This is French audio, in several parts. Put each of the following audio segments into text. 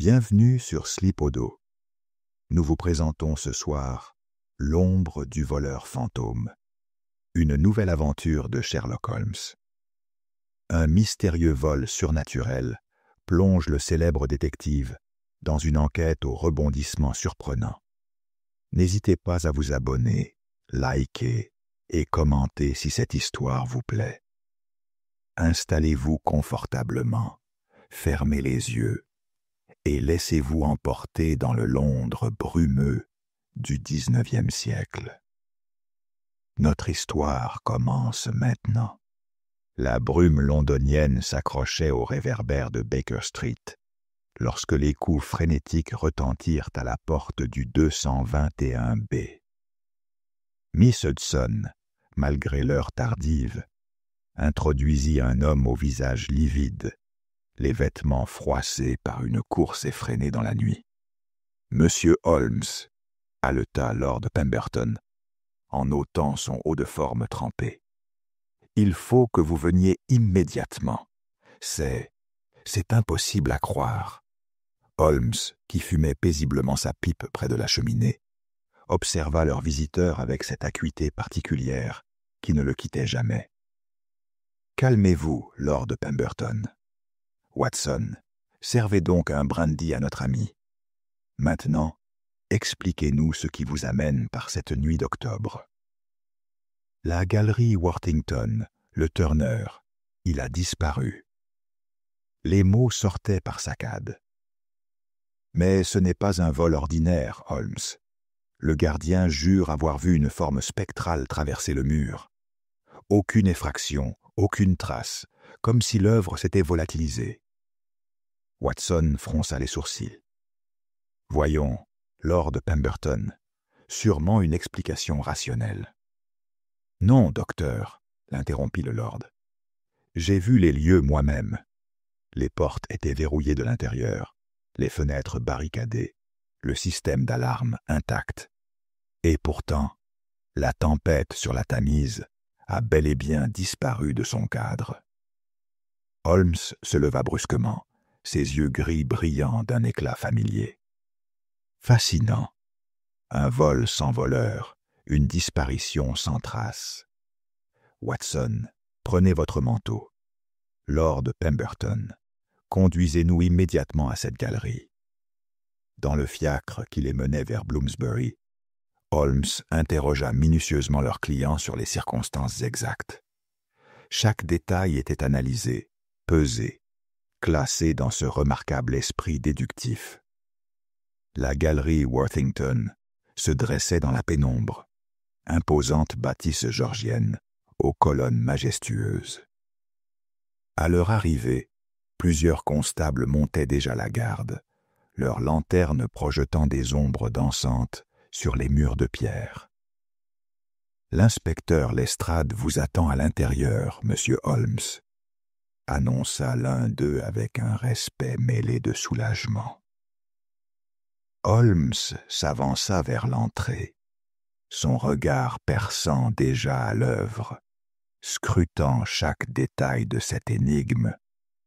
Bienvenue sur Sleepodo. Nous vous présentons ce soir L'ombre du voleur fantôme, une nouvelle aventure de Sherlock Holmes. Un mystérieux vol surnaturel plonge le célèbre détective dans une enquête aux rebondissements surprenants. N'hésitez pas à vous abonner, liker et commenter si cette histoire vous plaît. Installez-vous confortablement, fermez les yeux et laissez-vous emporter dans le Londres brumeux du XIXe siècle. Notre histoire commence maintenant. La brume londonienne s'accrochait aux réverbères de Baker Street lorsque les coups frénétiques retentirent à la porte du 221B. Miss Hudson, malgré l'heure tardive, introduisit un homme au visage livide, les vêtements froissés par une course effrénée dans la nuit. « Monsieur Holmes » haleta Lord Pemberton, en ôtant son haut de forme trempé. « Il faut que vous veniez immédiatement. C'est impossible à croire. » Holmes, qui fumait paisiblement sa pipe près de la cheminée, observa leur visiteur avec cette acuité particulière qui ne le quittait jamais. « Calmez-vous, Lord Pemberton. Watson, servez donc un brandy à notre ami. Maintenant, expliquez-nous ce qui vous amène par cette nuit d'octobre. » La galerie Worthington, le Turner, il a disparu. Les mots sortaient par saccades. Mais ce n'est pas un vol ordinaire, Holmes. Le gardien jure avoir vu une forme spectrale traverser le mur. Aucune effraction, aucune trace, comme si l'œuvre s'était volatilisée. Watson fronça les sourcils. « Voyons, Lord Pemberton, sûrement une explication rationnelle. »« Non, docteur, » l'interrompit le lord. « J'ai vu les lieux moi-même. Les portes étaient verrouillées de l'intérieur, les fenêtres barricadées, le système d'alarme intact. Et pourtant, la tempête sur la Tamise a bel et bien disparu de son cadre. » Holmes se leva brusquement, ses yeux gris brillants d'un éclat familier. « Fascinant. Un vol sans voleur, une disparition sans trace. Watson, prenez votre manteau. Lord Pemberton, conduisez-nous immédiatement à cette galerie. » Dans le fiacre qui les menait vers Bloomsbury, Holmes interrogea minutieusement leur client sur les circonstances exactes. Chaque détail était analysé, pesé, classé dans ce remarquable esprit déductif. La galerie Worthington se dressait dans la pénombre, imposante bâtisse georgienne aux colonnes majestueuses. À leur arrivée, plusieurs constables montaient déjà la garde, leurs lanternes projetant des ombres dansantes sur les murs de pierre. « L'inspecteur Lestrade vous attend à l'intérieur, monsieur Holmes, » annonça l'un d'eux avec un respect mêlé de soulagement. Holmes s'avança vers l'entrée, son regard perçant déjà à l'œuvre, scrutant chaque détail de cette énigme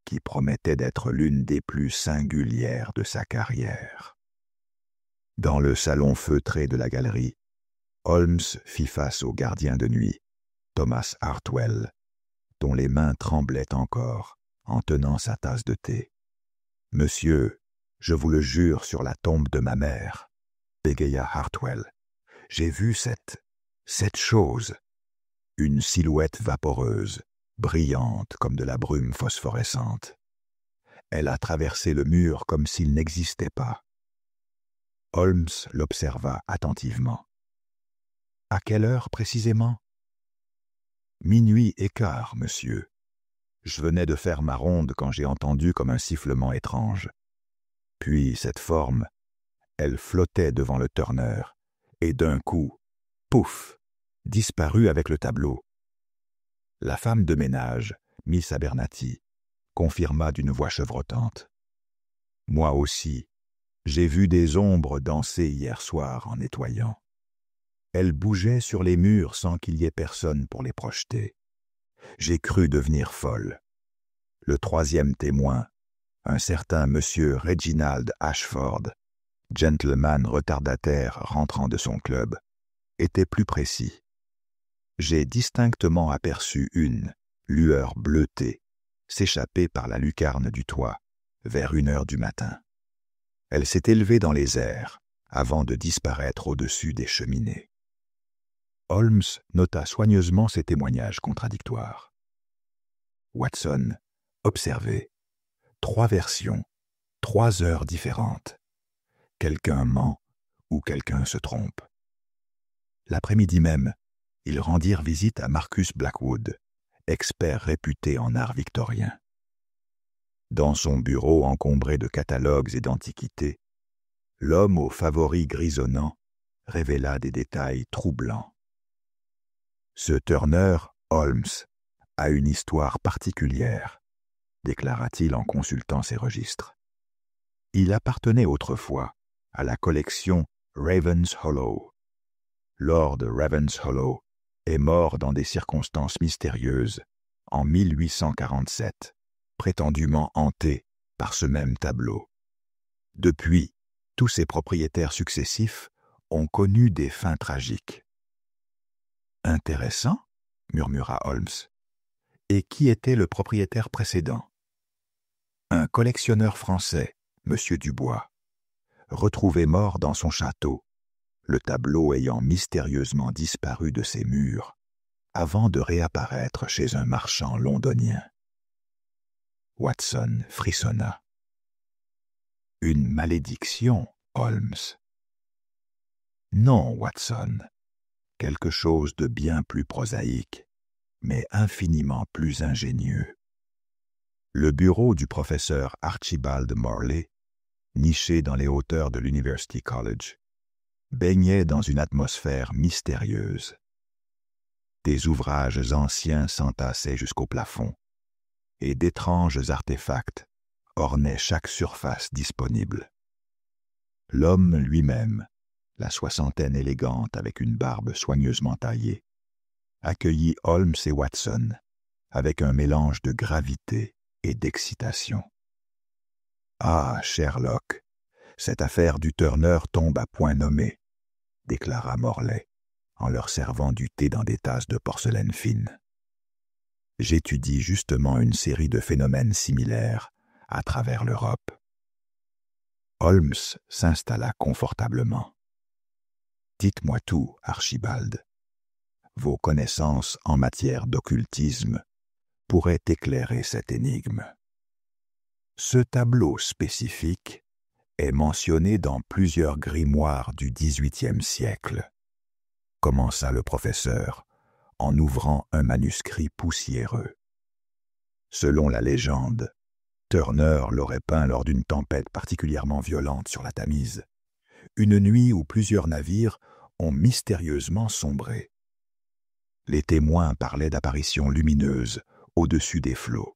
qui promettait d'être l'une des plus singulières de sa carrière. Dans le salon feutré de la galerie, Holmes fit face au gardien de nuit, Thomas Hartwell, dont les mains tremblaient encore en tenant sa tasse de thé. « Monsieur, je vous le jure sur la tombe de ma mère, » bégaya Hartwell, « j'ai vu cette chose, une silhouette vaporeuse, brillante comme de la brume phosphorescente. Elle a traversé le mur comme s'il n'existait pas. » Holmes l'observa attentivement. « À quelle heure précisément ? » ?»« 00:15, monsieur. Je venais de faire ma ronde quand j'ai entendu comme un sifflement étrange. Puis cette forme, elle flottait devant le Turner, et d'un coup, pouf, disparut avec le tableau. » La femme de ménage, Miss Abernathy, confirma d'une voix chevrotante. « Moi aussi, j'ai vu des ombres danser hier soir en nettoyant. Elles bougeaient sur les murs sans qu'il y ait personne pour les projeter. J'ai cru devenir folle. Le troisième témoin, un certain monsieur Reginald Ashford, gentleman retardataire rentrant de son club, était plus précis. J'ai distinctement aperçu une lueur bleutée s'échapper par la lucarne du toit vers 1 heure du matin. Elle s'est élevée dans les airs avant de disparaître au-dessus des cheminées. Holmes nota soigneusement ces témoignages contradictoires. Watson observait 3 versions, 3 heures différentes. Quelqu'un ment ou quelqu'un se trompe. L'après-midi même, ils rendirent visite à Marcus Blackwood, expert réputé en art victorien. Dans son bureau encombré de catalogues et d'antiquités, l'homme aux favoris grisonnants révéla des détails troublants. Ce Turner, Holmes, a une histoire particulière, déclara-t-il en consultant ses registres. Il appartenait autrefois à la collection Ravenshollow. Lord Ravenshollow est mort dans des circonstances mystérieuses en 1847, prétendument hanté par ce même tableau. Depuis, tous ses propriétaires successifs ont connu des fins tragiques. « Intéressant, » murmura Holmes. « Et qui était le propriétaire précédent ?»« Un collectionneur français, M. Dubois, retrouvé mort dans son château, le tableau ayant mystérieusement disparu de ses murs, avant de réapparaître chez un marchand londonien. » Watson frissonna. « Une malédiction, Holmes. »« Non, Watson, quelque chose de bien plus prosaïque, mais infiniment plus ingénieux. » Le bureau du professeur Archibald Morley, niché dans les hauteurs de l'University College, baignait dans une atmosphère mystérieuse. Des ouvrages anciens s'entassaient jusqu'au plafond, et d'étranges artefacts ornaient chaque surface disponible. L'homme lui-même, la soixantaine élégante avec une barbe soigneusement taillée, accueillit Holmes et Watson avec un mélange de gravité et d'excitation. « Ah, Sherlock, cette affaire du Turner tombe à point nommé, » déclara Morley, en leur servant du thé dans des tasses de porcelaine fine. « J'étudie justement une série de phénomènes similaires à travers l'Europe. » Holmes s'installa confortablement. « Dites-moi tout, Archibald. Vos connaissances en matière d'occultisme pourraient éclairer cette énigme. Ce tableau spécifique est mentionné dans plusieurs grimoires du XVIIIe siècle, commença le professeur en ouvrant un manuscrit poussiéreux. Selon la légende, Turner l'aurait peint lors d'une tempête particulièrement violente sur la Tamise, une nuit où plusieurs navires ont mystérieusement sombré. Les témoins parlaient d'apparitions lumineuses au-dessus des flots.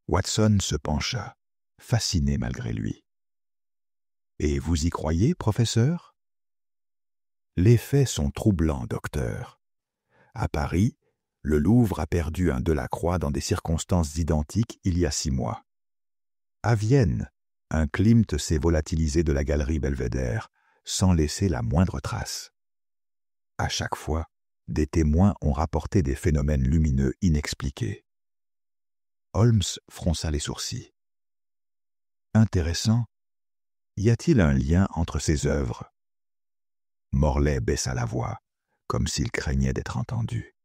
Watson se pencha, fasciné malgré lui. « Et vous y croyez, professeur ?»« Les faits sont troublants, docteur. À Paris, le Louvre a perdu un Delacroix dans des circonstances identiques il y a 6 mois. À Vienne, un Klimt s'est volatilisé de la galerie Belvédère sans laisser la moindre trace. À chaque fois, des témoins ont rapporté des phénomènes lumineux inexpliqués. » Holmes fronça les sourcils. « Intéressant. Y a-t-il un lien entre ces œuvres ?» Morley baissa la voix, comme s'il craignait d'être entendu.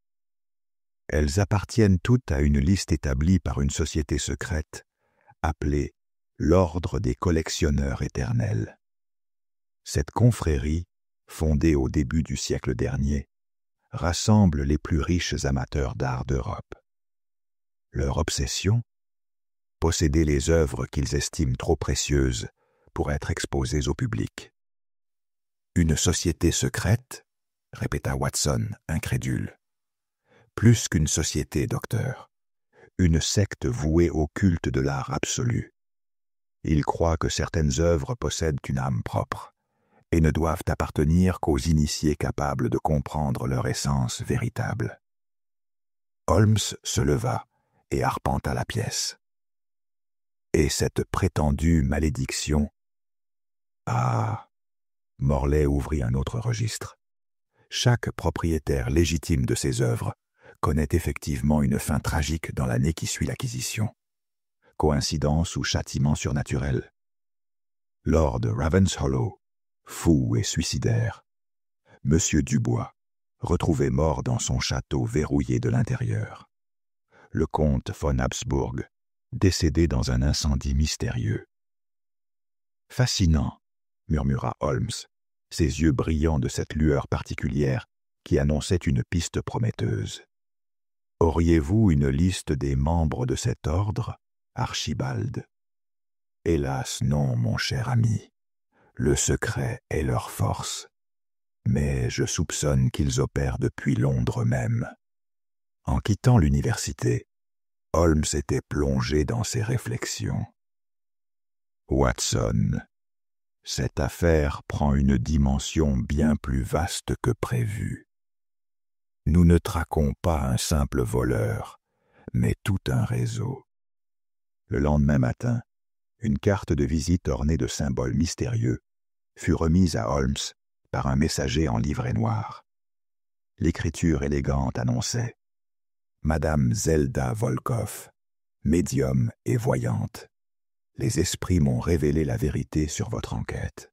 « Elles appartiennent toutes à une liste établie par une société secrète, appelée l'Ordre des collectionneurs éternels. Cette confrérie, fondée au début du siècle dernier, rassemble les plus riches amateurs d'art d'Europe. Leur obsession ? Posséder les œuvres qu'ils estiment trop précieuses pour être exposées au public. « Une société secrète ?» répéta Watson, incrédule. « Plus qu'une société, docteur. Une secte vouée au culte de l'art absolu. Ils croient que certaines œuvres possèdent une âme propre et ne doivent appartenir qu'aux initiés capables de comprendre leur essence véritable. » Holmes se leva et arpenta la pièce. Et cette prétendue malédiction... Ah! Morlaix ouvrit un autre registre. Chaque propriétaire légitime de ces œuvres connaît effectivement une fin tragique dans l'année qui suit l'acquisition. Coïncidence ou châtiment surnaturel. Lord Ravenshollow, fou et suicidaire. Monsieur Dubois, retrouvé mort dans son château verrouillé de l'intérieur. Le comte von Habsburg, décédé dans un incendie mystérieux. Fascinant, murmura Holmes, ses yeux brillants de cette lueur particulière qui annonçait une piste prometteuse. Auriez-vous une liste des membres de cet ordre, Archibald? Hélas, non, mon cher ami. Le secret est leur force. Mais je soupçonne qu'ils opèrent depuis Londres même. En quittant l'université, Holmes était plongé dans ses réflexions. Watson, cette affaire prend une dimension bien plus vaste que prévu. Nous ne traquons pas un simple voleur, mais tout un réseau. Le lendemain matin, une carte de visite ornée de symboles mystérieux fut remise à Holmes par un messager en livrée noire. L'écriture élégante annonçait « Madame Zelda Volkoff, médium et voyante. Les esprits m'ont révélé la vérité sur votre enquête. »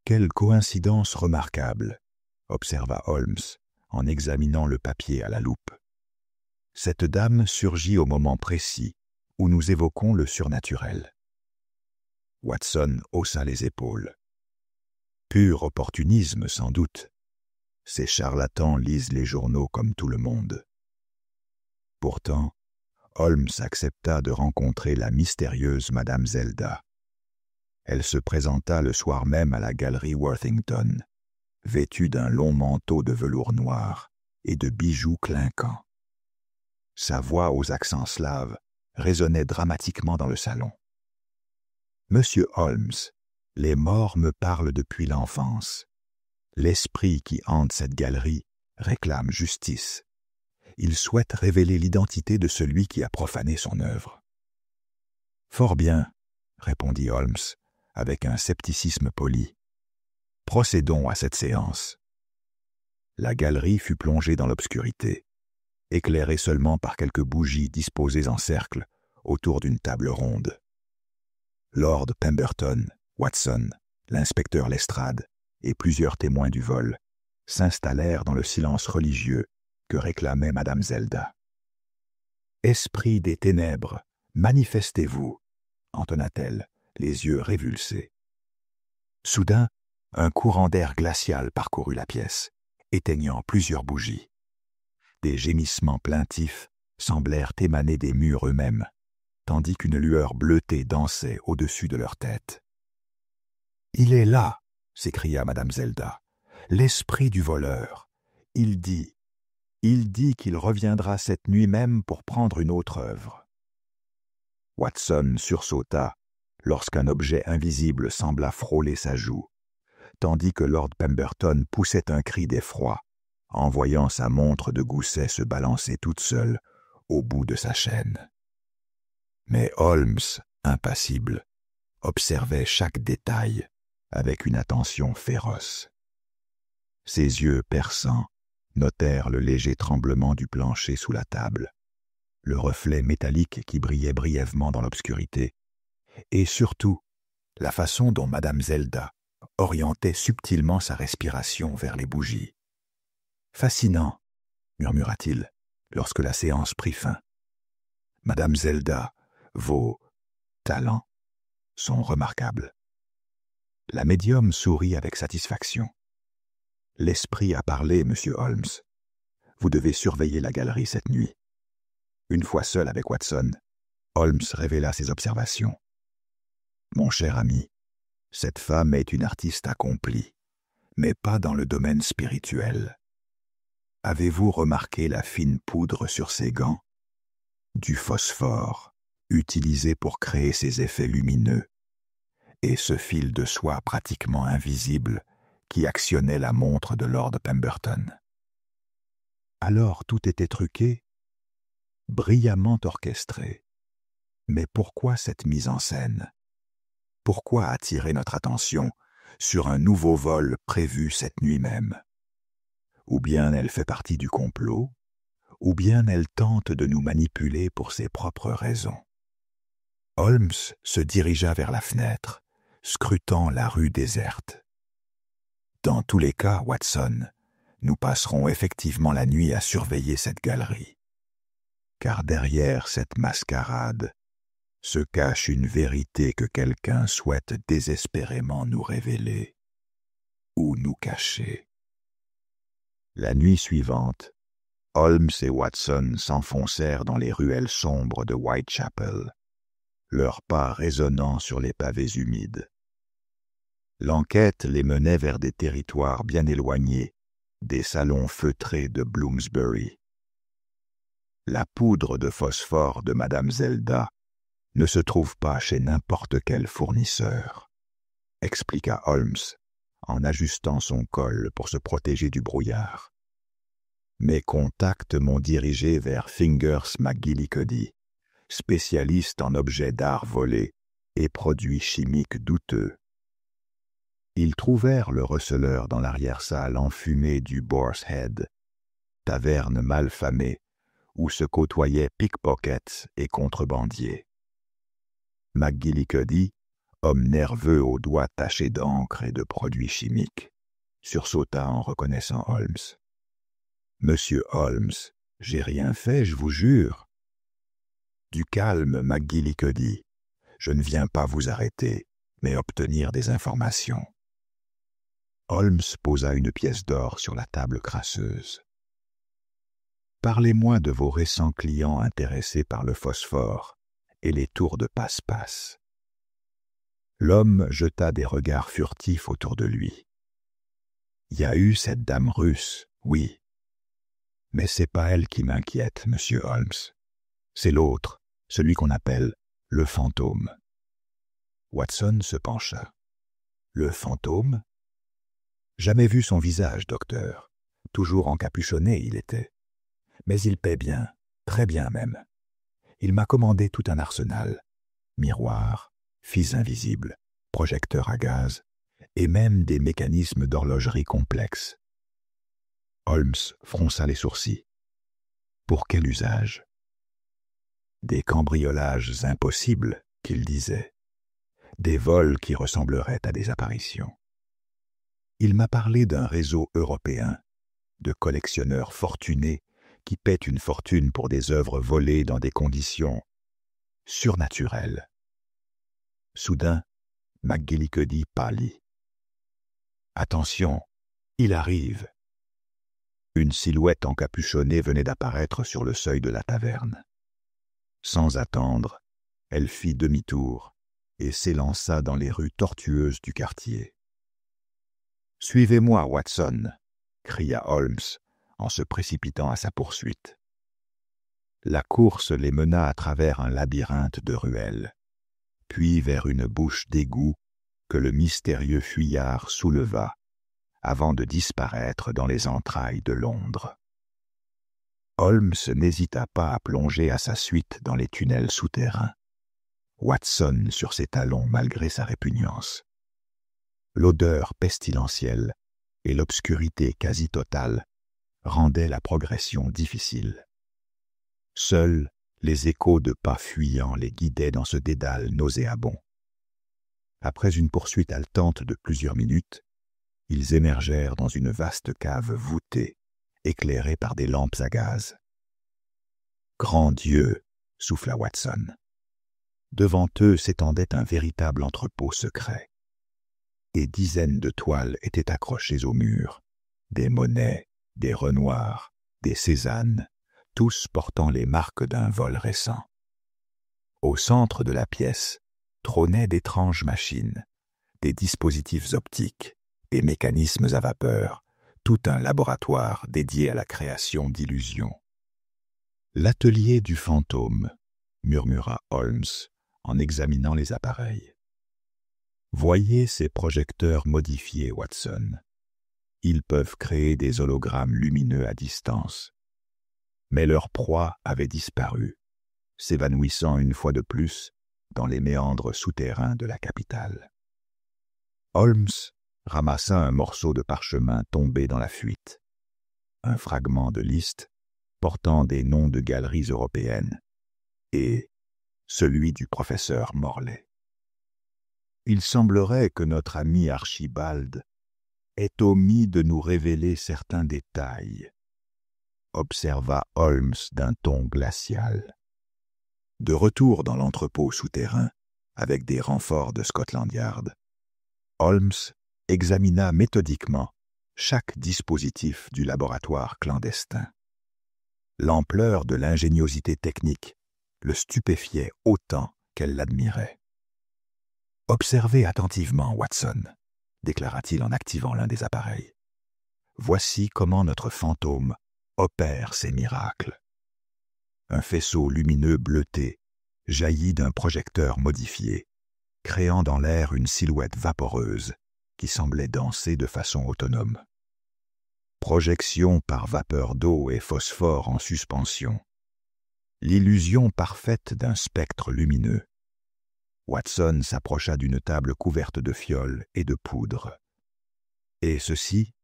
Quelle coïncidence remarquable, observa Holmes en examinant le papier à la loupe. Cette dame surgit au moment précis où nous évoquons le surnaturel. Watson haussa les épaules. Pur opportunisme, sans doute. Ces charlatans lisent les journaux comme tout le monde. Pourtant, Holmes accepta de rencontrer la mystérieuse Madame Zelda. Elle se présenta le soir même à la galerie Worthington, vêtue d'un long manteau de velours noir et de bijoux clinquants. Sa voix aux accents slaves résonnait dramatiquement dans le salon. « Monsieur Holmes, les morts me parlent depuis l'enfance. L'esprit qui hante cette galerie réclame justice. Il souhaite révéler l'identité de celui qui a profané son œuvre. »« Fort bien, » répondit Holmes, avec un scepticisme poli. « Procédons à cette séance. » La galerie fut plongée dans l'obscurité, éclairée seulement par quelques bougies disposées en cercle autour d'une table ronde. Lord Pemberton, Watson, l'inspecteur Lestrade et plusieurs témoins du vol s'installèrent dans le silence religieux que réclamait Madame Zelda. « Esprit des ténèbres, manifestez-vous » entonna-t-elle, les yeux révulsés. Soudain, un courant d'air glacial parcourut la pièce, éteignant plusieurs bougies. Des gémissements plaintifs semblèrent émaner des murs eux-mêmes, tandis qu'une lueur bleutée dansait au-dessus de leur tête. « Il est là !» s'écria Madame Zelda. « L'esprit du voleur. Il dit qu'il reviendra cette nuit même pour prendre une autre œuvre. » Watson sursauta lorsqu'un objet invisible sembla frôler sa joue, tandis que Lord Pemberton poussait un cri d'effroi en voyant sa montre de gousset se balancer toute seule au bout de sa chaîne. Mais Holmes, impassible, observait chaque détail avec une attention féroce. Ses yeux perçants notèrent le léger tremblement du plancher sous la table, le reflet métallique qui brillait brièvement dans l'obscurité, et surtout la façon dont Madame Zelda orientait subtilement sa respiration vers les bougies. « Fascinant, » murmura-t-il, lorsque la séance prit fin. « Madame Zelda, vos talents sont remarquables. » La médium sourit avec satisfaction. « L'esprit a parlé, monsieur Holmes. Vous devez surveiller la galerie cette nuit. » Une fois seul avec Watson, Holmes révéla ses observations. « Mon cher ami, cette femme est une artiste accomplie, mais pas dans le domaine spirituel. Avez-vous remarqué la fine poudre sur ses gants? Du phosphore, utilisé pour créer ces effets lumineux, et ce fil de soie pratiquement invisible qui actionnait la montre de Lord Pemberton. Alors tout était truqué, brillamment orchestré. Mais pourquoi cette mise en scène? Pourquoi attirer notre attention sur un nouveau vol prévu cette nuit même? Ou bien elle fait partie du complot, ou bien elle tente de nous manipuler pour ses propres raisons. Holmes se dirigea vers la fenêtre, scrutant la rue déserte. Dans tous les cas, Watson, nous passerons effectivement la nuit à surveiller cette galerie. Car derrière cette mascarade se cache une vérité que quelqu'un souhaite désespérément nous révéler ou nous cacher. La nuit suivante, Holmes et Watson s'enfoncèrent dans les ruelles sombres de Whitechapel, leurs pas résonnant sur les pavés humides. L'enquête les menait vers des territoires bien éloignés des salons feutrés de Bloomsbury. La poudre de phosphore de Madame Zelda ne se trouve pas chez n'importe quel fournisseur, expliqua Holmes en ajustant son col pour se protéger du brouillard. Mes contacts m'ont dirigé vers Fingers McGillicuddy, spécialiste en objets d'art volés et produits chimiques douteux. Ils trouvèrent le receleur dans l'arrière-salle enfumée du Boar's Head, taverne mal famée où se côtoyaient pickpockets et contrebandiers. McGillicuddy, homme nerveux aux doigts tachés d'encre et de produits chimiques, sursauta en reconnaissant Holmes. « Monsieur Holmes, j'ai rien fait, je vous jure. » « Du calme, McGillicuddy. Je ne viens pas vous arrêter, mais obtenir des informations. » Holmes posa une pièce d'or sur la table crasseuse. « Parlez-moi de vos récents clients intéressés par le phosphore et les tours de passe-passe. » L'homme jeta des regards furtifs autour de lui. « Il y a eu cette dame russe, oui. Mais c'est pas elle qui m'inquiète, monsieur Holmes. C'est l'autre, celui qu'on appelle le fantôme. » Watson se pencha. « Le fantôme? Jamais vu son visage, docteur. Toujours encapuchonné, il était. Mais il paie bien, très bien même. Il m'a commandé tout un arsenal. Miroirs, fils invisibles, projecteurs à gaz, et même des mécanismes d'horlogerie complexes. » Holmes fronça les sourcils. « Pour quel usage? » « Des cambriolages impossibles, qu'il disait. Des vols qui ressembleraient à des apparitions. Il m'a parlé d'un réseau européen, de collectionneurs fortunés qui paient une fortune pour des œuvres volées dans des conditions surnaturelles. » Soudain, McGillicuddy pâlit. « Attention, il arrive. » Une silhouette encapuchonnée venait d'apparaître sur le seuil de la taverne. Sans attendre, elle fit demi-tour et s'élança dans les rues tortueuses du quartier. « Suivez-moi, Watson !» cria Holmes en se précipitant à sa poursuite. La course les mena à travers un labyrinthe de ruelles, puis vers une bouche d'égout que le mystérieux fuyard souleva avant de disparaître dans les entrailles de Londres. Holmes n'hésita pas à plonger à sa suite dans les tunnels souterrains, Watson sur ses talons malgré sa répugnance. L'odeur pestilentielle et l'obscurité quasi totale rendaient la progression difficile. Seuls les échos de pas fuyants les guidaient dans ce dédale nauséabond. Après une poursuite haletante de plusieurs minutes, ils émergèrent dans une vaste cave voûtée, éclairée par des lampes à gaz. « Grand Dieu !» souffla Watson. Devant eux s'étendait un véritable entrepôt secret. Des dizaines de toiles étaient accrochées au mur, des monnaies, des renoirs, des Cézannes, tous portant les marques d'un vol récent. Au centre de la pièce trônaient d'étranges machines, des dispositifs optiques, des mécanismes à vapeur, tout un laboratoire dédié à la création d'illusions. « L'atelier du fantôme », murmura Holmes en examinant les appareils. « Voyez ces projecteurs modifiés, Watson. Ils peuvent créer des hologrammes lumineux à distance. Mais leur proie avait disparu, s'évanouissant une fois de plus dans les méandres souterrains de la capitale. Holmes ramassa un morceau de parchemin tombé dans la fuite, un fragment de liste portant des noms de galeries européennes, et celui du professeur Morley. Il semblerait que notre ami Archibald ait omis de nous révéler certains détails, observa Holmes d'un ton glacial. De retour dans l'entrepôt souterrain, avec des renforts de Scotland Yard, Holmes examina méthodiquement chaque dispositif du laboratoire clandestin. L'ampleur de l'ingéniosité technique le stupéfiait autant qu'elle l'admirait. « Observez attentivement, Watson, » déclara-t-il en activant l'un des appareils. « Voici comment notre fantôme opère ses miracles. » Un faisceau lumineux bleuté jaillit d'un projecteur modifié, créant dans l'air une silhouette vaporeuse qui semblait danser de façon autonome. Projection par vapeur d'eau et phosphore en suspension. L'illusion parfaite d'un spectre lumineux. Watson s'approcha d'une table couverte de fioles et de poudre. Et ceci,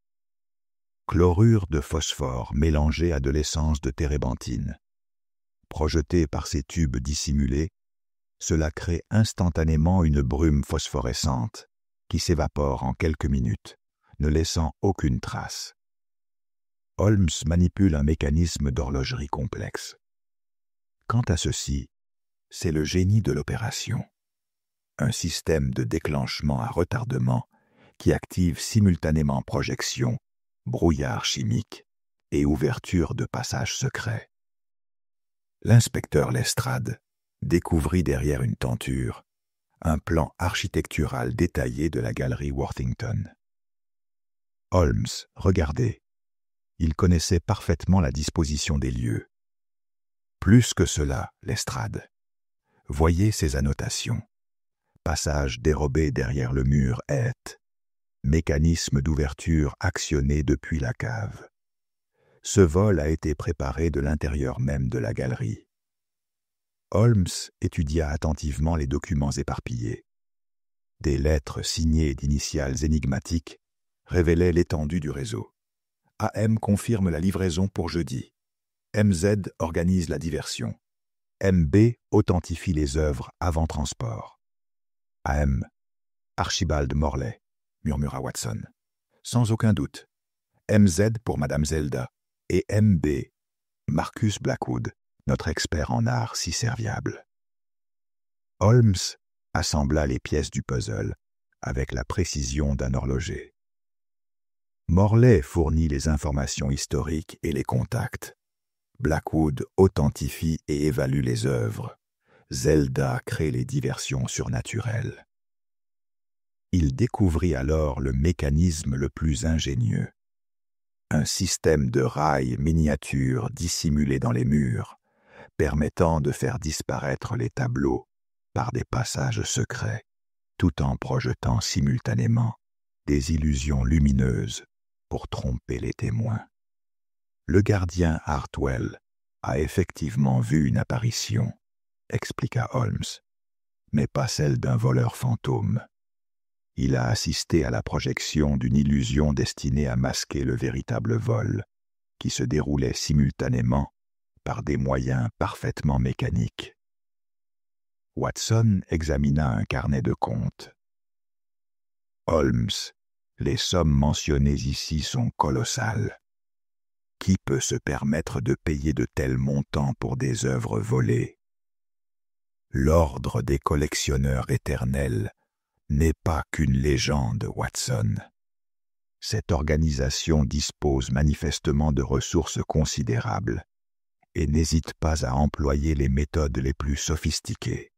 chlorure de phosphore mélangé à de l'essence de térébenthine. Projeté par ces tubes dissimulés, cela crée instantanément une brume phosphorescente qui s'évapore en quelques minutes, ne laissant aucune trace. Holmes manipule un mécanisme d'horlogerie complexe. Quant à ceci, c'est le génie de l'opération. Un système de déclenchement à retardement qui active simultanément projection, brouillard chimique et ouverture de passages secrets. L'inspecteur Lestrade découvrit derrière une tenture un plan architectural détaillé de la galerie Worthington. Holmes, regardez. Il connaissait parfaitement la disposition des lieux. Plus que cela, Lestrade. Voyez ces annotations. Passage dérobé derrière le mur est. Mécanisme d'ouverture actionné depuis la cave. Ce vol a été préparé de l'intérieur même de la galerie. Holmes étudia attentivement les documents éparpillés. Des lettres signées d'initiales énigmatiques révélaient l'étendue du réseau. AM confirme la livraison pour jeudi. MZ organise la diversion. MB authentifie les œuvres avant transport. AM, Archibald Morley, murmura Watson. Sans aucun doute. MZ pour Madame Zelda et MB, Marcus Blackwood, notre expert en art si serviable. Holmes assembla les pièces du puzzle avec la précision d'un horloger. Morley fournit les informations historiques et les contacts. Blackwood authentifie et évalue les œuvres. Zelda crée les diversions surnaturelles. Il découvrit alors le mécanisme le plus ingénieux. Un système de rails miniatures dissimulés dans les murs, permettant de faire disparaître les tableaux par des passages secrets, tout en projetant simultanément des illusions lumineuses pour tromper les témoins. Le gardien Hartwell a effectivement vu une apparition, expliqua Holmes, mais pas celle d'un voleur fantôme. Il a assisté à la projection d'une illusion destinée à masquer le véritable vol, qui se déroulait simultanément par des moyens parfaitement mécaniques. Watson examina un carnet de comptes. Holmes, les sommes mentionnées ici sont colossales. Qui peut se permettre de payer de tels montants pour des œuvres volées? L'ordre des collectionneurs éternels n'est pas qu'une légende, Watson. Cette organisation dispose manifestement de ressources considérables et n'hésite pas à employer les méthodes les plus sophistiquées.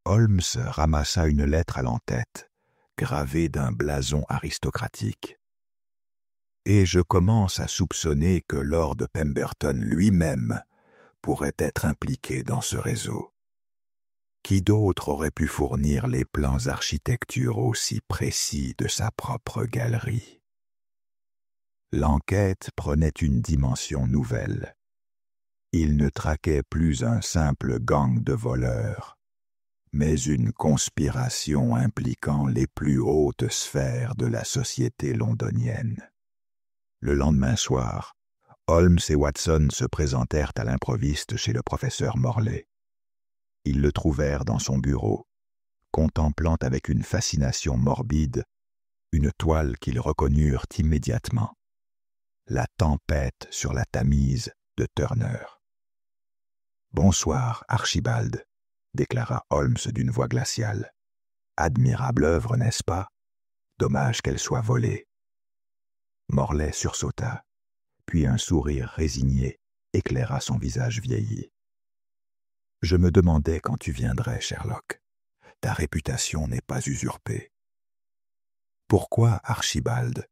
Holmes ramassa une lettre à l'entête, gravée d'un blason aristocratique. Et je commence à soupçonner que Lord Pemberton lui-même pourrait être impliqué dans ce réseau. Qui d'autre aurait pu fournir les plans architecturaux aussi précis de sa propre galerie? L'enquête prenait une dimension nouvelle. Il ne traquait plus un simple gang de voleurs, mais une conspiration impliquant les plus hautes sphères de la société londonienne. Le lendemain soir, Holmes et Watson se présentèrent à l'improviste chez le professeur Morley. Ils le trouvèrent dans son bureau, contemplant avec une fascination morbide une toile qu'ils reconnurent immédiatement, La tempête sur la Tamise de Turner. « Bonsoir, Archibald, » déclara Holmes d'une voix glaciale. « Admirable œuvre, n'est-ce pas? Dommage qu'elle soit volée. » Morley sursauta, puis un sourire résigné éclaira son visage vieilli. « Je me demandais quand tu viendrais, Sherlock. Ta réputation n'est pas usurpée. »« Pourquoi, Archibald?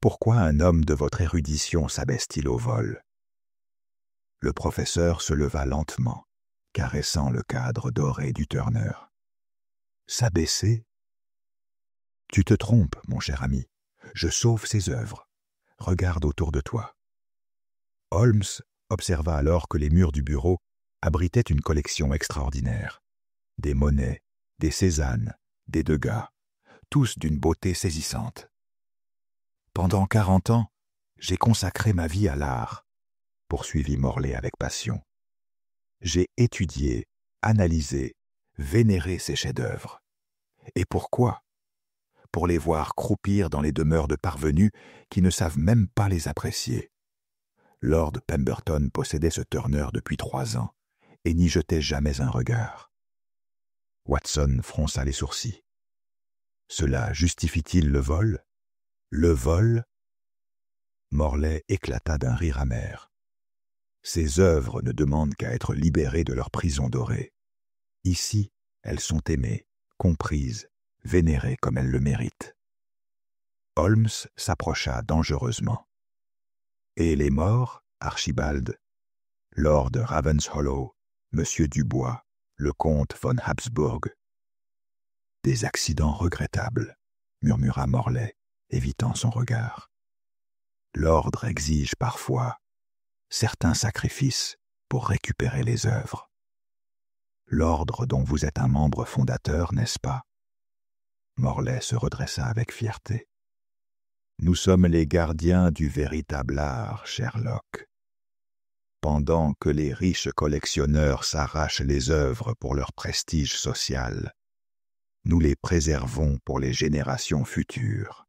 Pourquoi un homme de votre érudition s'abaisse-t-il au vol ?» Le professeur se leva lentement, caressant le cadre doré du Turner. « S'abaisser? Tu te trompes, mon cher ami. Je sauve ses œuvres. Regarde autour de toi. » Holmes observa alors que les murs du bureau abritaient une collection extraordinaire. Des Monet, des Cézanne, des Degas, tous d'une beauté saisissante. « Pendant 40 ans, j'ai consacré ma vie à l'art, » poursuivit Morley avec passion. « J'ai étudié, analysé, vénéré ces chefs-d'œuvre. Et pourquoi? Pour les voir croupir dans les demeures de parvenus qui ne savent même pas les apprécier. Lord Pemberton possédait ce Turner depuis 3 ans et n'y jetait jamais un regard. » Watson fronça les sourcils. « Cela justifie-t-il le vol? Le vol ?» Morley éclata d'un rire amer. « Ces œuvres ne demandent qu'à être libérées de leur prison dorée. Ici, elles sont aimées, comprises, vénérées comme elles le méritent. » Holmes s'approcha dangereusement. « Et les morts, Archibald? Lord Ravenshollow, Monsieur Dubois, le comte von Habsburg. »« Des accidents regrettables, » murmura Morley, évitant son regard. « L'ordre exige parfois certains sacrifices pour récupérer les œuvres. L'ordre dont vous êtes un membre fondateur, n'est-ce pas? » Morley se redressa avec fierté. « Nous sommes les gardiens du véritable art, Sherlock. Pendant que les riches collectionneurs s'arrachent les œuvres pour leur prestige social, nous les préservons pour les générations futures.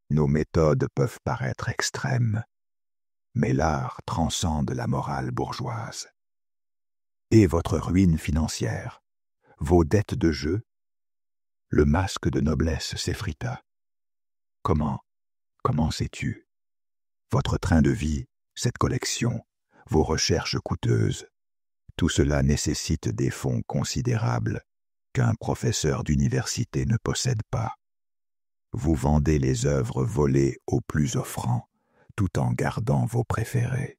Nos méthodes peuvent paraître extrêmes, mais l'art transcende la morale bourgeoise. Et votre ruine financière, vos dettes de jeu? » Le masque de noblesse s'effrita. « Comment sais-tu? Votre train de vie, cette collection, vos recherches coûteuses, tout cela nécessite des fonds considérables qu'un professeur d'université ne possède pas. Vous vendez les œuvres volées aux plus offrants, tout en gardant vos préférés. »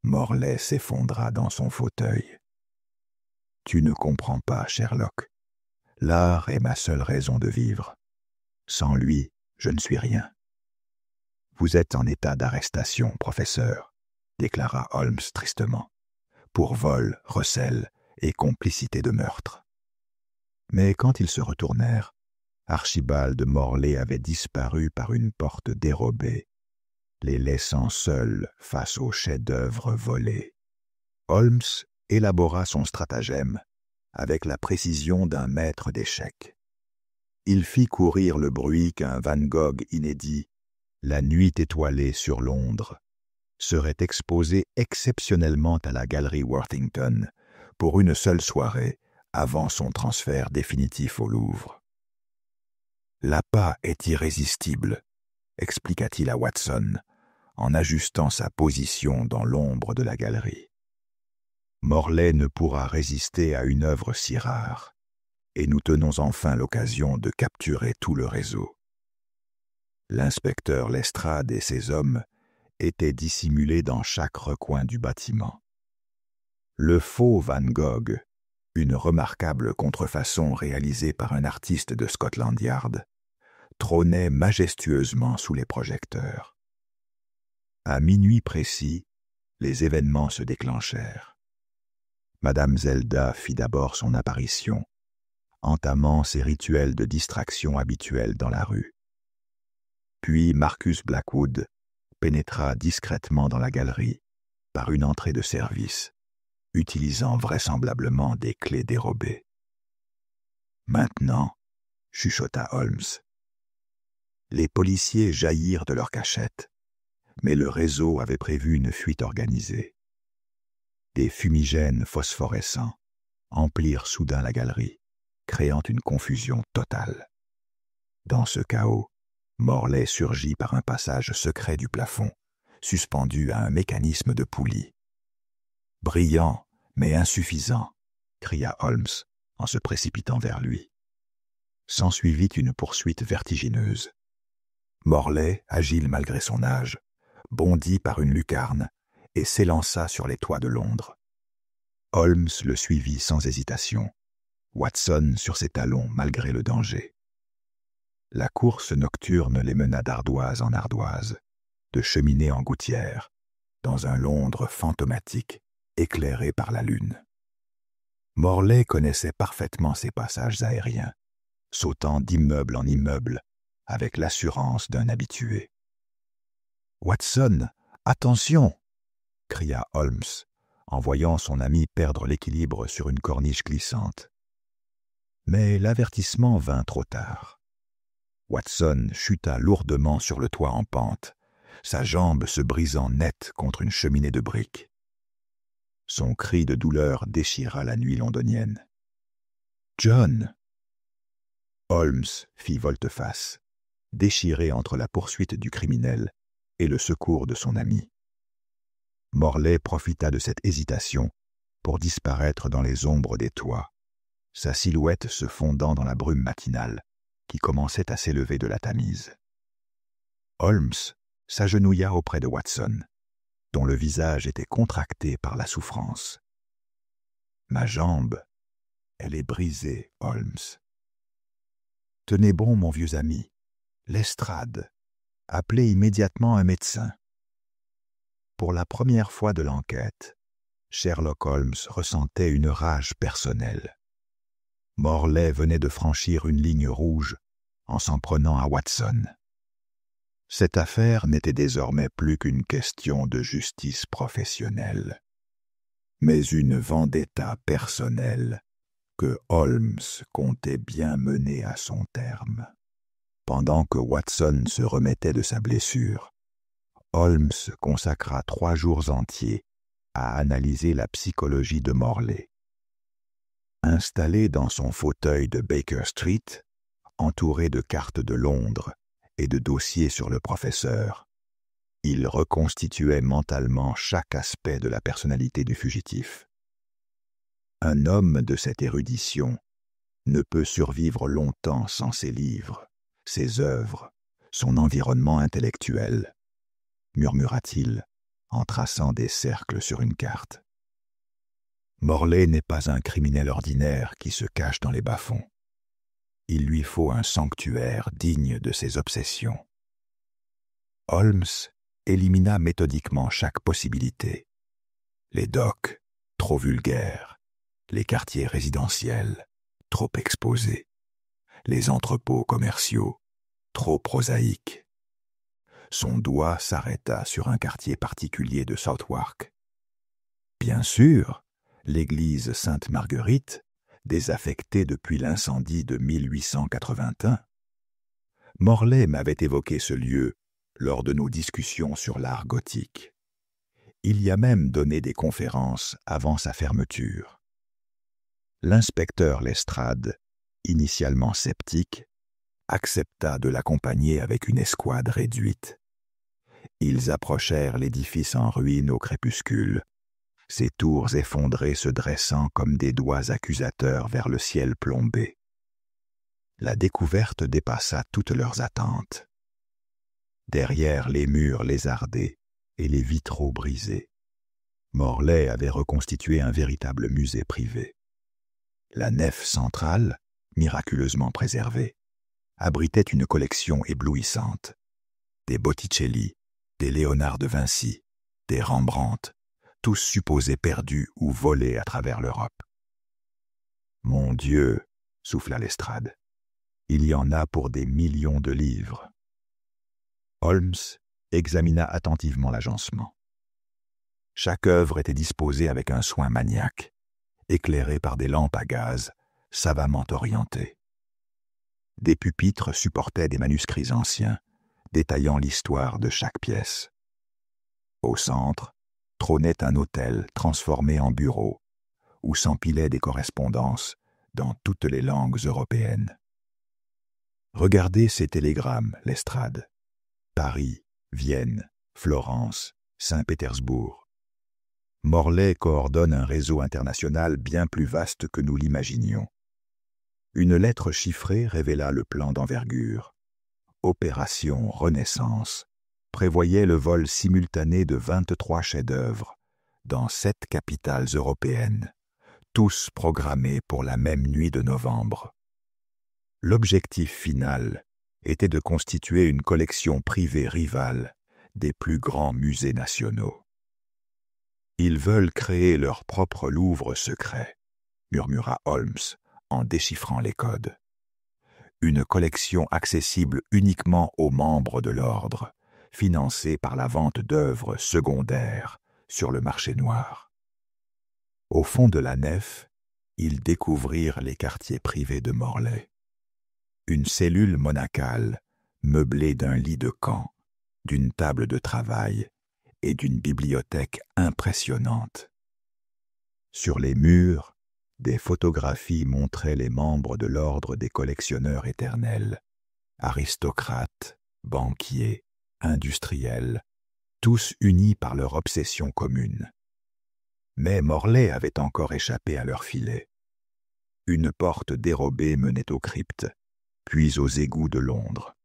Morley s'effondra dans son fauteuil. « Tu ne comprends pas, Sherlock. L'art est ma seule raison de vivre. Sans lui, je ne suis rien. »« Vous êtes en état d'arrestation, professeur, » déclara Holmes tristement, « pour vol, recel et complicité de meurtre. » Mais quand ils se retournèrent, Archibald Morley avait disparu par une porte dérobée, les laissant seuls face aux chefs-d'œuvre volés. Holmes élabora son stratagème avec la précision d'un maître d'échecs. Il fit courir le bruit qu'un Van Gogh inédit, La nuit étoilée sur Londres, serait exposé exceptionnellement à la galerie Worthington pour une seule soirée avant son transfert définitif au Louvre. « L'appât est irrésistible, » expliqua-t-il à Watson, en ajustant sa position dans l'ombre de la galerie. « Morley ne pourra résister à une œuvre si rare, et nous tenons enfin l'occasion de capturer tout le réseau. » L'inspecteur Lestrade et ses hommes étaient dissimulés dans chaque recoin du bâtiment. Le faux Van Gogh, une remarquable contrefaçon réalisée par un artiste de Scotland Yard, trônait majestueusement sous les projecteurs. À minuit précis, les événements se déclenchèrent. Madame Zelda fit d'abord son apparition, entamant ses rituels de distraction habituels dans la rue. Puis Marcus Blackwood pénétra discrètement dans la galerie par une entrée de service, utilisant vraisemblablement des clés dérobées. « Maintenant, » chuchota Holmes. Les policiers jaillirent de leur cachette, mais le réseau avait prévu une fuite organisée. Des fumigènes phosphorescents emplirent soudain la galerie, créant une confusion totale. Dans ce chaos, Morlaix surgit par un passage secret du plafond, suspendu à un mécanisme de poulie. « Brillant, mais insuffisant !» cria Holmes en se précipitant vers lui. S'ensuivit une poursuite vertigineuse. Morlaix, agile malgré son âge, bondit par une lucarne et s'élança sur les toits de Londres. Holmes le suivit sans hésitation, Watson sur ses talons malgré le danger. La course nocturne les mena d'ardoise en ardoise, de cheminée en gouttière, dans un Londres fantomatique éclairé par la lune. Morlaix connaissait parfaitement ces passages aériens, sautant d'immeuble en immeuble avec l'assurance d'un habitué. « Watson, attention !» cria Holmes, en voyant son ami perdre l'équilibre sur une corniche glissante. Mais l'avertissement vint trop tard. Watson chuta lourdement sur le toit en pente, sa jambe se brisant net contre une cheminée de briques. Son cri de douleur déchira la nuit londonienne. « John !» Holmes fit volte-face, déchiré entre la poursuite du criminel et le secours de son ami. Morlaix profita de cette hésitation pour disparaître dans les ombres des toits, sa silhouette se fondant dans la brume matinale qui commençait à s'élever de la Tamise. Holmes s'agenouilla auprès de Watson, dont le visage était contracté par la souffrance. « Ma jambe, elle est brisée, Holmes. »« Tenez bon, mon vieux ami, Lestrade, appelez immédiatement un médecin. » Pour la première fois de l'enquête, Sherlock Holmes ressentait une rage personnelle. Morlaix venait de franchir une ligne rouge en s'en prenant à Watson. Cette affaire n'était désormais plus qu'une question de justice professionnelle, mais une vendetta personnelle que Holmes comptait bien mener à son terme. Pendant que Watson se remettait de sa blessure, Holmes consacra 3 jours entiers à analyser la psychologie de Morlaix. Installé dans son fauteuil de Baker Street, entouré de cartes de Londres et de dossiers sur le professeur, il reconstituait mentalement chaque aspect de la personnalité du fugitif. Un homme de cette érudition ne peut survivre longtemps sans ses livres, ses œuvres, son environnement intellectuel, murmura-t-il en traçant des cercles sur une carte. Morlaix n'est pas un criminel ordinaire qui se cache dans les bas-fonds. Il lui faut un sanctuaire digne de ses obsessions. Holmes élimina méthodiquement chaque possibilité. Les docks, trop vulgaires, les quartiers résidentiels, trop exposés, les entrepôts commerciaux, trop prosaïques. Son doigt s'arrêta sur un quartier particulier de Southwark. Bien sûr, l'église Sainte-Marguerite, désaffectée depuis l'incendie de 1881. Morlaix m'avait évoqué ce lieu lors de nos discussions sur l'art gothique. Il y a même donné des conférences avant sa fermeture. L'inspecteur Lestrade, initialement sceptique, accepta de l'accompagner avec une escouade réduite. Ils approchèrent l'édifice en ruine au crépuscule, ses tours effondrées se dressant comme des doigts accusateurs vers le ciel plombé. La découverte dépassa toutes leurs attentes. Derrière les murs lézardés et les vitraux brisés, Morlaix avait reconstitué un véritable musée privé. La nef centrale, miraculeusement préservée, abritait une collection éblouissante. Des Botticelli, des Léonard de Vinci, des Rembrandt, tous supposés perdus ou volés à travers l'Europe. « Mon Dieu !» souffla Lestrade. « Il y en a pour des millions de livres. » Holmes examina attentivement l'agencement. Chaque œuvre était disposée avec un soin maniaque, éclairée par des lampes à gaz, savamment orientées. Des pupitres supportaient des manuscrits anciens, détaillant l'histoire de chaque pièce. Au centre, trônait un autel transformé en bureau, où s'empilaient des correspondances dans toutes les langues européennes. Regardez ces télégrammes, Lestrade. Paris, Vienne, Florence, Saint-Pétersbourg. Morlaix coordonne un réseau international bien plus vaste que nous l'imaginions. Une lettre chiffrée révéla le plan d'envergure. Opération Renaissance prévoyait le vol simultané de 23 chefs-d'œuvre dans 7 capitales européennes, tous programmés pour la même nuit de novembre. L'objectif final était de constituer une collection privée rivale des plus grands musées nationaux. « Ils veulent créer leur propre Louvre secret », murmura Holmes en déchiffrant les codes. « Une collection accessible uniquement aux membres de l'ordre, financée par la vente d'œuvres secondaires sur le marché noir. » Au fond de la nef, ils découvrirent les quartiers privés de Morlaix. Une cellule monacale, meublée d'un lit de camp, d'une table de travail et d'une bibliothèque impressionnante. Sur les murs, des photographies montraient les membres de l'ordre des collectionneurs éternels, aristocrates, banquiers, industriels, tous unis par leur obsession commune. Mais Morlaix avait encore échappé à leur filet. Une porte dérobée menait aux cryptes, puis aux égouts de Londres.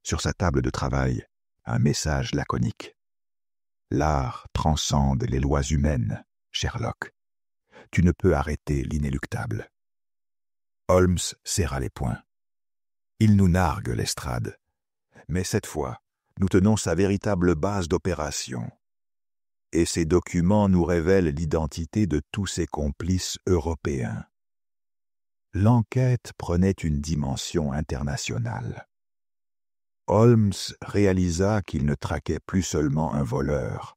Sur sa table de travail, un message laconique. « L'art transcende les lois humaines, Sherlock. Tu ne peux arrêter l'inéluctable. » Holmes serra les poings. Il nous nargue, Lestrade. Mais cette fois, nous tenons sa véritable base d'opération. Et ces documents nous révèlent l'identité de tous ses complices européens. L'enquête prenait une dimension internationale. Holmes réalisa qu'il ne traquait plus seulement un voleur,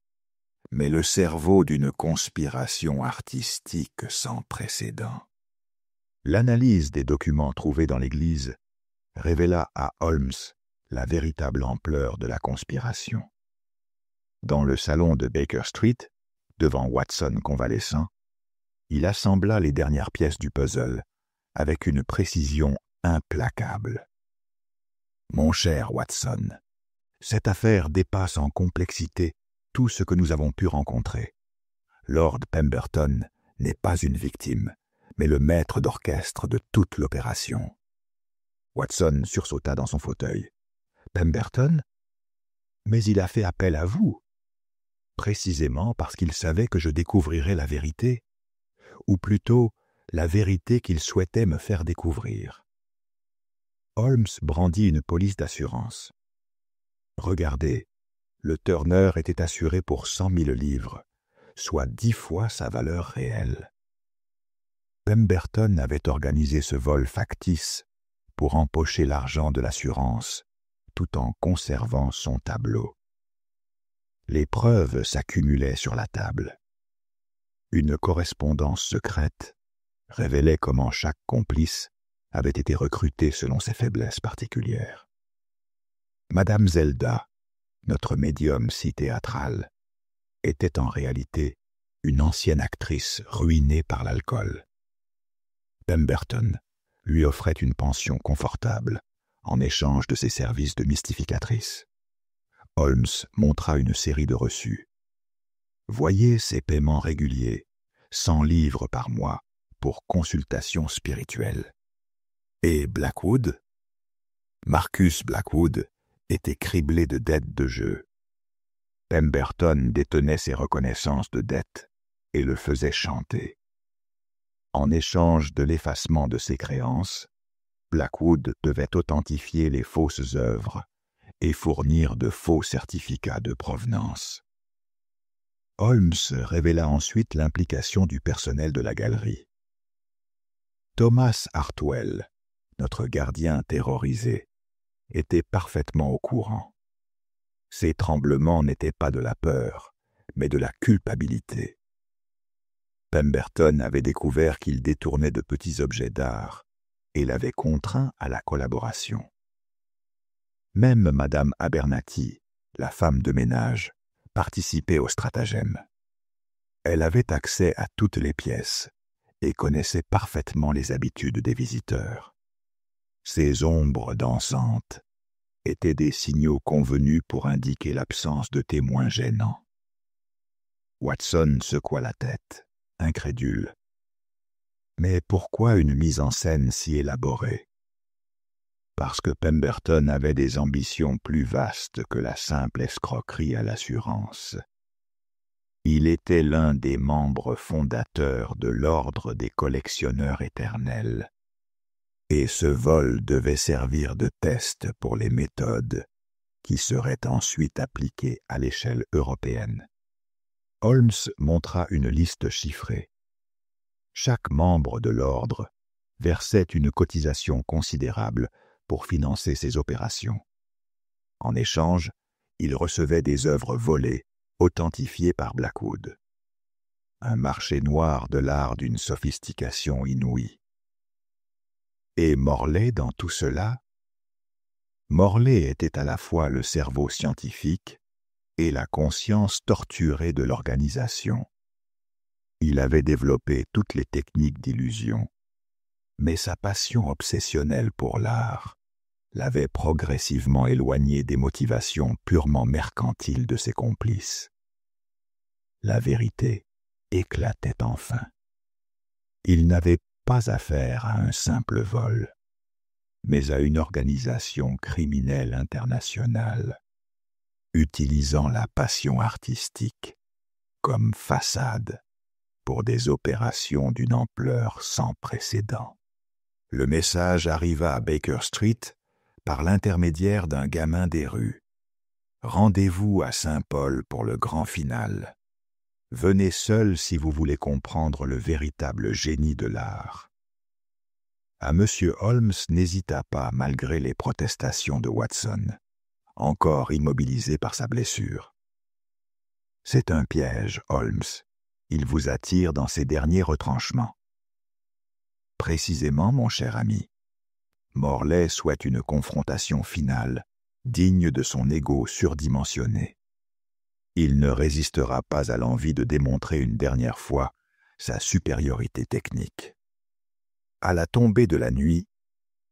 mais le cerveau d'une conspiration artistique sans précédent. L'analyse des documents trouvés dans l'église révéla à Holmes la véritable ampleur de la conspiration. Dans le salon de Baker Street, devant Watson convalescent, il assembla les dernières pièces du puzzle avec une précision implacable. « Mon cher Watson, cette affaire dépasse en complexité tout ce que nous avons pu rencontrer. Lord Pemberton n'est pas une victime, mais le maître d'orchestre de toute l'opération. » Watson sursauta dans son fauteuil. « Pemberton ? Mais il a fait appel à vous. » Précisément parce qu'il savait que je découvrirais la vérité, ou plutôt la vérité qu'il souhaitait me faire découvrir. Holmes brandit une police d'assurance. Regardez, le Turner était assuré pour 100 000 livres, soit 10 fois sa valeur réelle. Pemberton avait organisé ce vol factice pour empocher l'argent de l'assurance, tout en conservant son tableau. Les preuves s'accumulaient sur la table. Une correspondance secrète révélait comment chaque complice avait été recruté selon ses faiblesses particulières. Madame Zelda, notre médium si théâtrale, était en réalité une ancienne actrice ruinée par l'alcool. Pemberton lui offrait une pension confortable en échange de ses services de mystificatrice. Holmes montra une série de reçus. Voyez ces paiements réguliers, 100 livres par mois pour consultation spirituelle. Et Blackwood? Marcus Blackwood était criblé de dettes de jeu. Pemberton détenait ses reconnaissances de dettes et le faisait chanter. En échange de l'effacement de ses créances, Blackwood devait authentifier les fausses œuvres et fournir de faux certificats de provenance. Holmes révéla ensuite l'implication du personnel de la galerie. Thomas Hartwell, notre gardien terrorisé, était parfaitement au courant. Ces tremblements n'étaient pas de la peur, mais de la culpabilité. Pemberton avait découvert qu'il détournait de petits objets d'art et l'avait contraint à la collaboration. Même Madame Abernathy, la femme de ménage, participait au stratagème. Elle avait accès à toutes les pièces et connaissait parfaitement les habitudes des visiteurs. Ces ombres dansantes étaient des signaux convenus pour indiquer l'absence de témoins gênants. Watson secoua la tête, incrédule. Mais pourquoi une mise en scène si élaborée? Parce que Pemberton avait des ambitions plus vastes que la simple escroquerie à l'assurance. Il était l'un des membres fondateurs de l'Ordre des collectionneurs éternels. Et ce vol devait servir de test pour les méthodes qui seraient ensuite appliquées à l'échelle européenne. Holmes montra une liste chiffrée. Chaque membre de l'ordre versait une cotisation considérable pour financer ses opérations. En échange, il recevait des œuvres volées, authentifiées par Blackwood. Un marché noir de l'art d'une sophistication inouïe. Et Morley dans tout cela? Morley était à la fois le cerveau scientifique et la conscience torturée de l'organisation. Il avait développé toutes les techniques d'illusion, mais sa passion obsessionnelle pour l'art l'avait progressivement éloigné des motivations purement mercantiles de ses complices. La vérité éclatait enfin. Il n'avait pas affaire à un simple vol, mais à une organisation criminelle internationale, utilisant la passion artistique comme façade pour des opérations d'une ampleur sans précédent. Le message arriva à Baker Street par l'intermédiaire d'un gamin des rues. Rendez-vous à Saint-Paul pour le grand final. Venez seul si vous voulez comprendre le véritable génie de l'art. À M. Holmes n'hésita pas malgré les protestations de Watson, encore immobilisé par sa blessure. « C'est un piège, Holmes. Il vous attire dans ses derniers retranchements. » « Précisément, mon cher ami. Morley souhaite une confrontation finale, digne de son ego surdimensionné. Il ne résistera pas à l'envie de démontrer une dernière fois sa supériorité technique. » À la tombée de la nuit,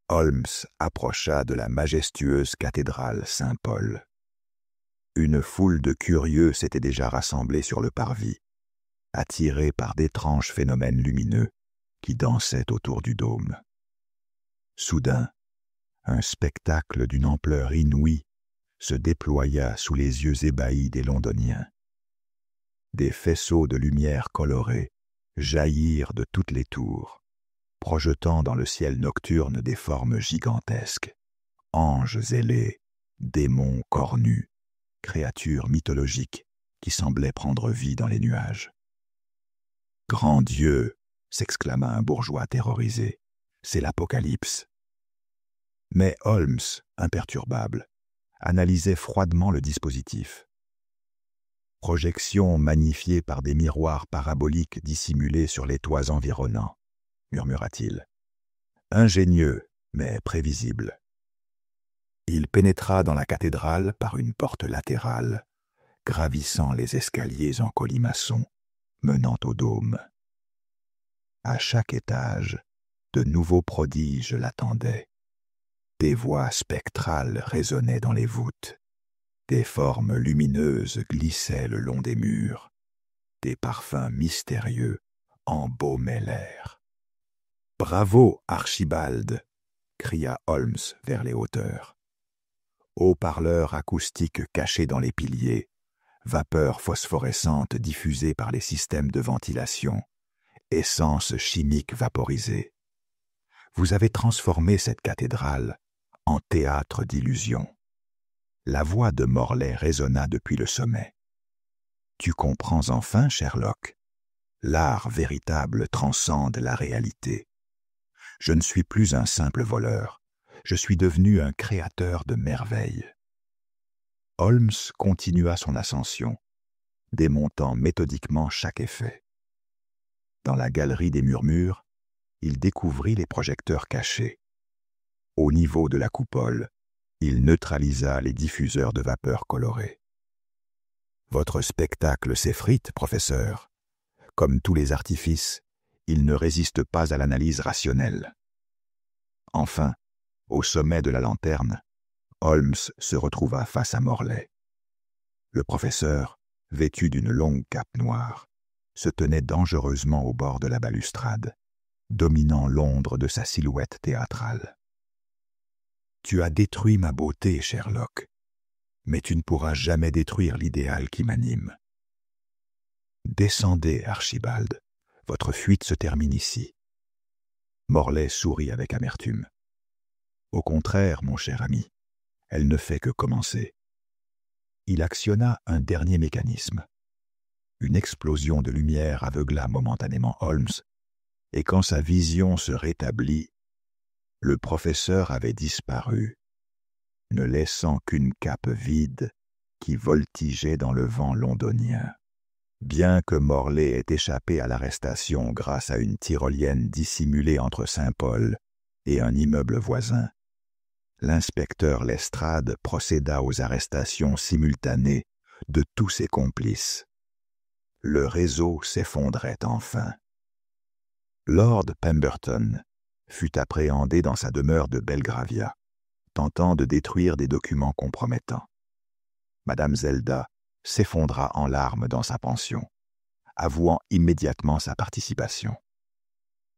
Holmes approcha de la majestueuse cathédrale Saint-Paul. Une foule de curieux s'était déjà rassemblée sur le parvis, attirés par d'étranges phénomènes lumineux qui dansaient autour du dôme. Soudain, un spectacle d'une ampleur inouïe se déploya sous les yeux ébahis des Londoniens. Des faisceaux de lumière colorée jaillirent de toutes les tours, projetant dans le ciel nocturne des formes gigantesques, anges ailés, démons cornus, créatures mythologiques qui semblaient prendre vie dans les nuages. « Grand Dieu !» s'exclama un bourgeois terrorisé. « C'est l'Apocalypse !» Mais Holmes, imperturbable, analysait froidement le dispositif. « Projection magnifiée par des miroirs paraboliques dissimulés sur les toits environnants », murmura-t-il. « Ingénieux, mais prévisible. » Il pénétra dans la cathédrale par une porte latérale, gravissant les escaliers en colimaçon, menant au dôme. À chaque étage, de nouveaux prodiges l'attendaient. Des voix spectrales résonnaient dans les voûtes. Des formes lumineuses glissaient le long des murs. Des parfums mystérieux embaumaient l'air. « Bravo, Archibald !» cria Holmes vers les hauteurs. Haut-parleurs acoustiques cachés dans les piliers, vapeurs phosphorescentes diffusées par les systèmes de ventilation, essence chimique vaporisée. Vous avez transformé cette cathédrale en théâtre d'illusions. La voix de Morley résonna depuis le sommet. Tu comprends enfin, Sherlock? L'art véritable transcende la réalité. Je ne suis plus un simple voleur. Je suis devenu un créateur de merveilles. Holmes continua son ascension, démontant méthodiquement chaque effet. Dans la galerie des murmures, il découvrit les projecteurs cachés. Au niveau de la coupole, il neutralisa les diffuseurs de vapeur colorée. « Votre spectacle s'effrite, professeur. Comme tous les artifices, il ne résiste pas à l'analyse rationnelle. » Enfin, au sommet de la lanterne, Holmes se retrouva face à Morley. Le professeur, vêtu d'une longue cape noire, se tenait dangereusement au bord de la balustrade, dominant l'ombre de sa silhouette théâtrale. « Tu as détruit ma beauté, Sherlock, mais tu ne pourras jamais détruire l'idéal qui m'anime. Descendez, Archibald, votre fuite se termine ici. » Morley sourit avec amertume. « Au contraire, mon cher ami, elle ne fait que commencer. » Il actionna un dernier mécanisme. Une explosion de lumière aveugla momentanément Holmes, et quand sa vision se rétablit, le professeur avait disparu, ne laissant qu'une cape vide qui voltigeait dans le vent londonien. Bien que Morley ait échappé à l'arrestation grâce à une tyrolienne dissimulée entre Saint-Paul et un immeuble voisin, l'inspecteur Lestrade procéda aux arrestations simultanées de tous ses complices. Le réseau s'effondrait enfin. Lord Pemberton fut appréhendé dans sa demeure de Belgravia, tentant de détruire des documents compromettants. Madame Zelda s'effondra en larmes dans sa pension, avouant immédiatement sa participation.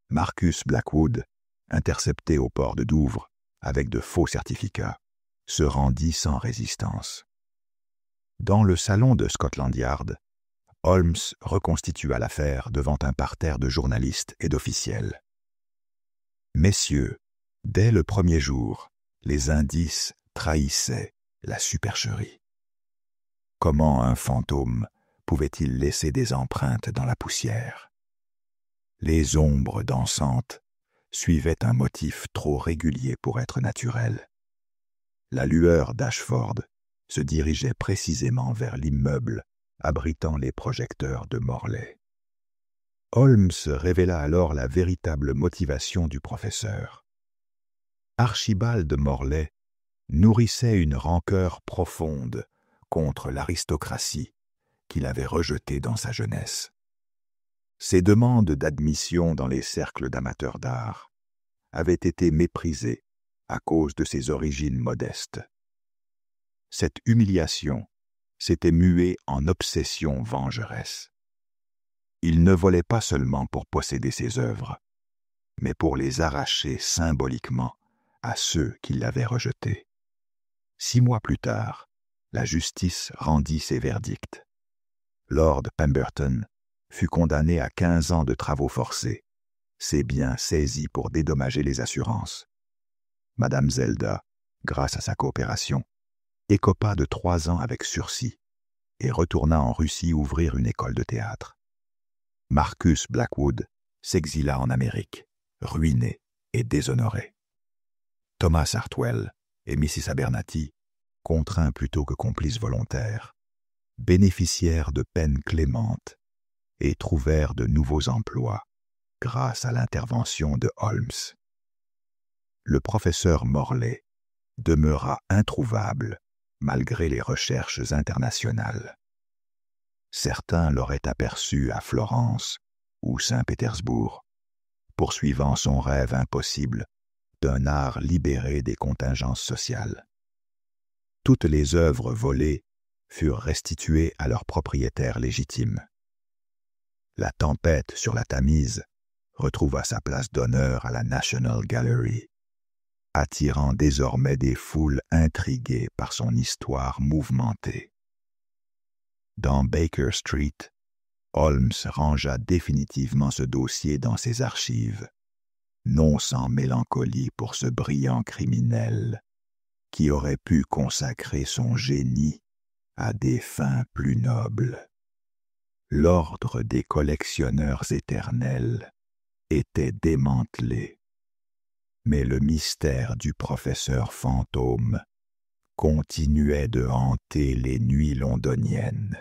Marcus Blackwood, intercepté au port de Douvres avec de faux certificats, se rendit sans résistance. Dans le salon de Scotland Yard, Holmes reconstitua l'affaire devant un parterre de journalistes et d'officiels. « Messieurs, dès le premier jour, les indices trahissaient la supercherie. Comment un fantôme pouvait-il laisser des empreintes dans la poussière? Les ombres dansantes suivaient un motif trop régulier pour être naturel. La lueur d'Ashford se dirigeait précisément vers l'immeuble abritant les projecteurs de Morley. Holmes révéla alors la véritable motivation du professeur. Archibald Morley nourrissait une rancœur profonde contre l'aristocratie qu'il avait rejetée dans sa jeunesse. Ses demandes d'admission dans les cercles d'amateurs d'art avaient été méprisées à cause de ses origines modestes. Cette humiliation s'était muée en obsession vengeresse. Il ne volait pas seulement pour posséder ses œuvres, mais pour les arracher symboliquement à ceux qui l'avaient rejeté. 6 mois plus tard, la justice rendit ses verdicts. Lord Pemberton fut condamné à 15 ans de travaux forcés, ses biens saisis pour dédommager les assurances. Madame Zelda, grâce à sa coopération, écopa de 3 ans avec sursis et retourna en Russie ouvrir une école de théâtre. Marcus Blackwood s'exila en Amérique, ruiné et déshonoré. Thomas Hartwell et Mrs. Abernathy, contraints plutôt que complices volontaires, bénéficièrent de peines clémentes et trouvèrent de nouveaux emplois grâce à l'intervention de Holmes. Le professeur Morley demeura introuvable malgré les recherches internationales. Certains l'auraient aperçu à Florence ou Saint-Pétersbourg, poursuivant son rêve impossible d'un art libéré des contingences sociales. Toutes les œuvres volées furent restituées à leurs propriétaires légitimes. La tempête sur la Tamise retrouva sa place d'honneur à la National Gallery, attirant désormais des foules intriguées par son histoire mouvementée. Dans Baker Street, Holmes rangea définitivement ce dossier dans ses archives, non sans mélancolie pour ce brillant criminel qui aurait pu consacrer son génie à des fins plus nobles. l'ordre des collectionneurs éternels était démantelé. Mais le mystère du professeur fantôme continuait de hanter les nuits londoniennes.